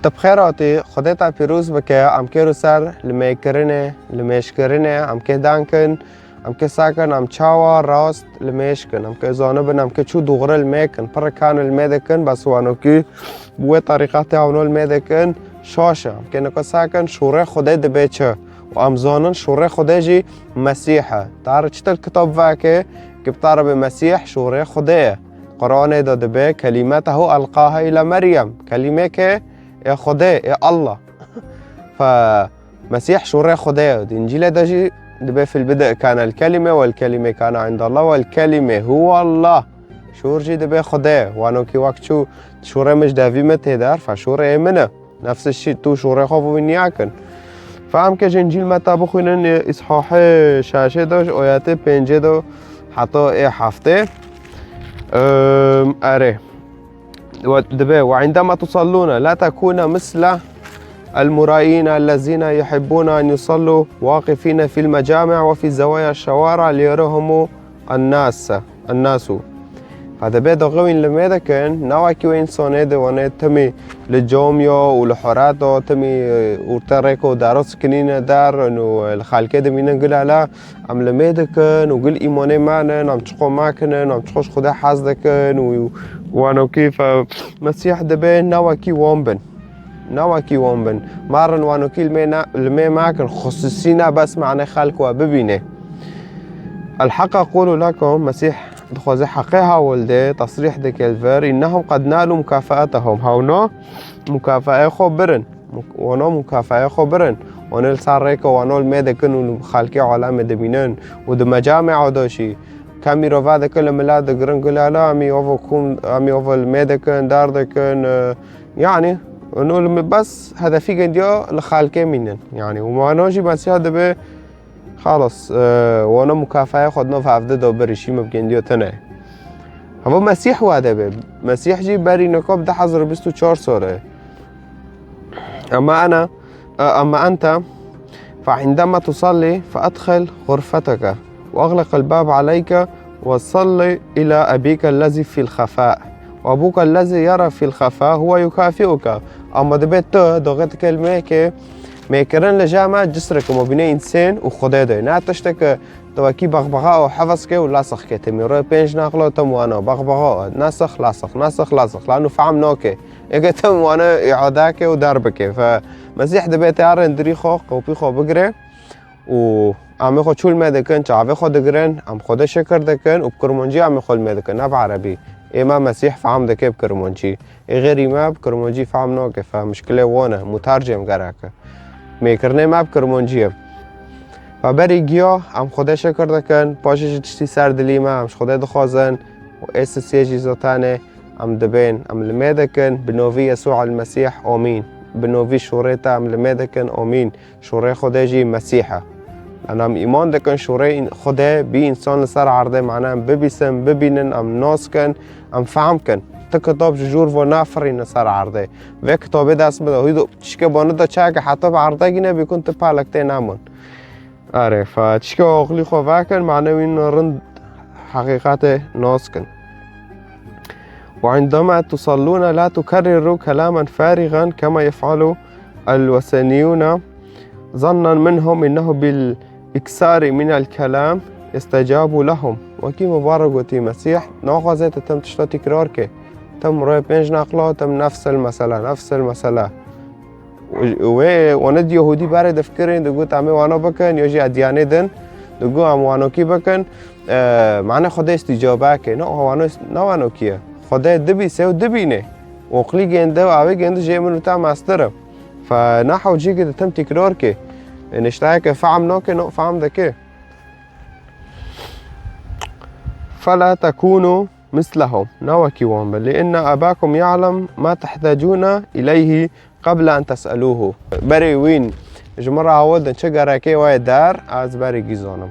تبخيراتي خديتها بيروز بكا أم كيرو سر لميكرنه لميشكرنه أم كي دانكن أم كي ساكن أم تشاوا راست لميشكن أم كي زانبن أم كي شو دغري الميكن بركان الميدكن بس وانو كي بوي طريقاتي عونو الميدكن شاشة أم كي نكو ساكن شوري خدي دبيتشه وأم زانن شوري خدي جي مسيحة تعرف شتل كتاب فاكي كبتار بمسيح شوري خدي قرآن دا دبي كلمته ألقاها إلى مريم كلمة كي يا خدي يا الله فمسيح شوري خدي إنجيل دجي دبي في البدء كان الكلمة والكلمة كان عند الله والكلمة هو الله شورجي دبي خدي وانو كي وقت شو شوري مش دافي متهدار فشوري منه نفس الشيء تو شوري خوفو من ياكن فهم که انجیل متا بخونن اصحاح شاشه داشت آیات 50 حتی هفته اره وعندما تصلون لا تكون مثل المرائين الذين يحبون أن يصلوا واقفين في المجامع وفي زوايا الشوارع ليرهم الناس هذا بيد غوين لماذا كان نواكي وين صانده وانا تمي للجامعة ولحراته تمي ورتركوا دارس كنين دار انه الخالكة دمينا نقول على ام لماذا كان وقل ايماني معنا نعم تشقو معكنا نعم تخش خدا حزدكن وانا كيف مسيح دبين نواكي وامبن مارن وانا كي المي معكن خصوصينا بس معنا خالكوا ببينه الحق أقول لكم مسيح دخوزي حقيها ولده تصريح دي كالفر إنهم قد نالوا مكافأتهم هاونا مكافأة خبرن ونال ساريكو ونال ميدكن وخالكي علامة دمينن ود مجامع ودوشي كامي رفا دا كل ملاد قرن قل لا أمي أوفو الميدكن داردكن يعني ونقول بس هذا في قنديو لخالكي منن يعني وما نوجي مسيح دبي خلاص وانا مكافأة خدنا في عفده دو بريشي مبكين ديو تنه هو مسيح واده مسيح جي بري نقاب ده حضر 24 سورة أما أنت فعندما تصلي فأدخل غرفتك وأغلق الباب عليك وصلي إلى أبيك الذي في الخفاء وأبوك الذي يرى في الخفاء هو يكافئك أما دبيت دوغت كلمة كي ميكرن لجامع جسرك ومبيني إنسان وخدا ده نعتشتك توكي بغبغاء وحفظك ولاصق كتميرو بينج ناقلو تم وانا بغبغاء ناسخ لاصق لأنه فعم نوكي إيجا تم وانا إعاداك ودربك فمسيح دبيت يارن دريخو قوبيخو بقري وعم يخد شو المادكن شعبي خود دقرن عم خدا شكر دكن وبكرمونجي عم يخد المادكن ناب عربي إما مسيح فعم دكي بكرمونجي غير ما بكرمونجي فعم نوكي فمشكلة وانا مترجم قراك میکرنه ماب کرمانجیه و بری گیا ام خدا شکر دکن پاشش تشتی سر دلی ما امش خدا دخوازن و اساسیجی زاتانه ام دبین ام لمدکن بنوفي يسوع المسيح آمين بنوفي شوريتا ام لمدکن آمين شوري خدا جي مسيحه لأن ام ایمان دکن شوري خدا بي انسان لسر عرضه معناه ببیسن ببینن ام ناسکن ام فهمکن كتاب جور و نافرین سر عرضه و کتابی دست بده هیدو چیکه بانه دا چه که حتی به عرضه گینه بیکن تو پالکته نمون آره فچیکه آقلی خواه کن معنی این رند حقیقت ناس کن وعندما تصلون لا تكرروا كلاما فارغا كما يفعل الوثنيون ظنا منهم انه بالاكثار من الكلام يستجاب لهم وكي مبارك وتي مسيح ناخذت تم تشتا تكرار كي تم روي بينج نقلا تم نفس المسألة وند يهودي باري دفكرين دقو تعمي وانا بكن يجي ادياني دن دقو عم وانو كي بكن معنى خدا استجابه كي نو وانو كيه خدا دبي سيو دبينه وقلي جنده وعوي جنده جاي منو تاع ماستره فنحو جي كده تم تكرار كي نشتاك فعم نوكي نو فعم دكي فلا تكونوا مثلهم نوكي وامبل لأن أباكم يعلم ما تحتاجون إليه قبل أن تسألوه بري وين جمرة عودن شجرة كي واي دار از بري جيزانم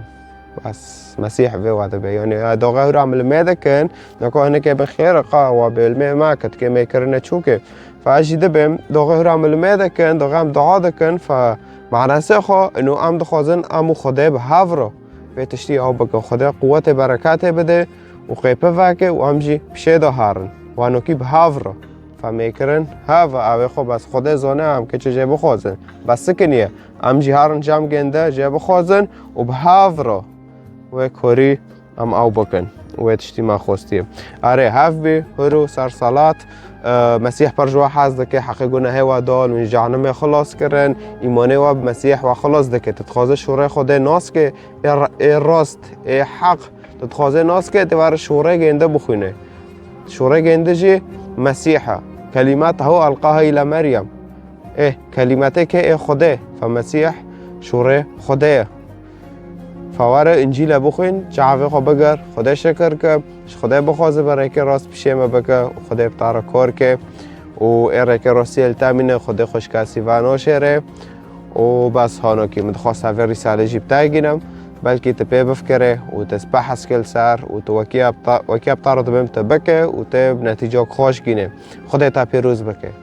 بس مسيح في وعد بي يعني دوغا عمل ماذا كان نكو هناك بخير قاوة بالماء ماكت كما يكرنا تشوكي فأجي دبم دوغا عمل ماذا كان دوغا عم دعاء كان فمعنى سيخو إنه أم دخوزن أمو خدا بهافرو في تشتي أو بك خدا قوة بركاته بده وقيبه فاكه وامجي بشيدو هارن وانو كي بهافرو ف فمیکرن هوا اوی خب بس خود زانه هم که چه جه بخوازن بس سکنیه ام جهارن جام گنده جه بخوازن و به هاو را و کاری ام او بکن و تشتی ما خوستیه اره هاو بی هرو سر صلات مسیح پر جوا حاز دکه حق گناه و دال و جهنم خلاص کرن ایمانه و مسیح و خلاص دکه تتخوازه شوره خود ناس که راست حق تتخوازه ناس که دوار شوره گنده بخونه شوره گنده جی مسیحه كلماته ألقاها إلى مريم كلماتك خده فمسيح شوره خده فواره انجیل بخوین چعوه خو بگر خدا شکر که خدا بخوازه برای که راست پیشه ما بکه خدا بتاره کار که و ایره که راستی التامینه خدا خوشکاسی و ناشره و بس هانو که متخواست هفه رساله جیبتای گینم بلکه تپی بفکره و تسبح اسکل سر و تو وکی ابتاره بهم تبکه و تب نتیجه خوش گینه خدا تا پیروز بکه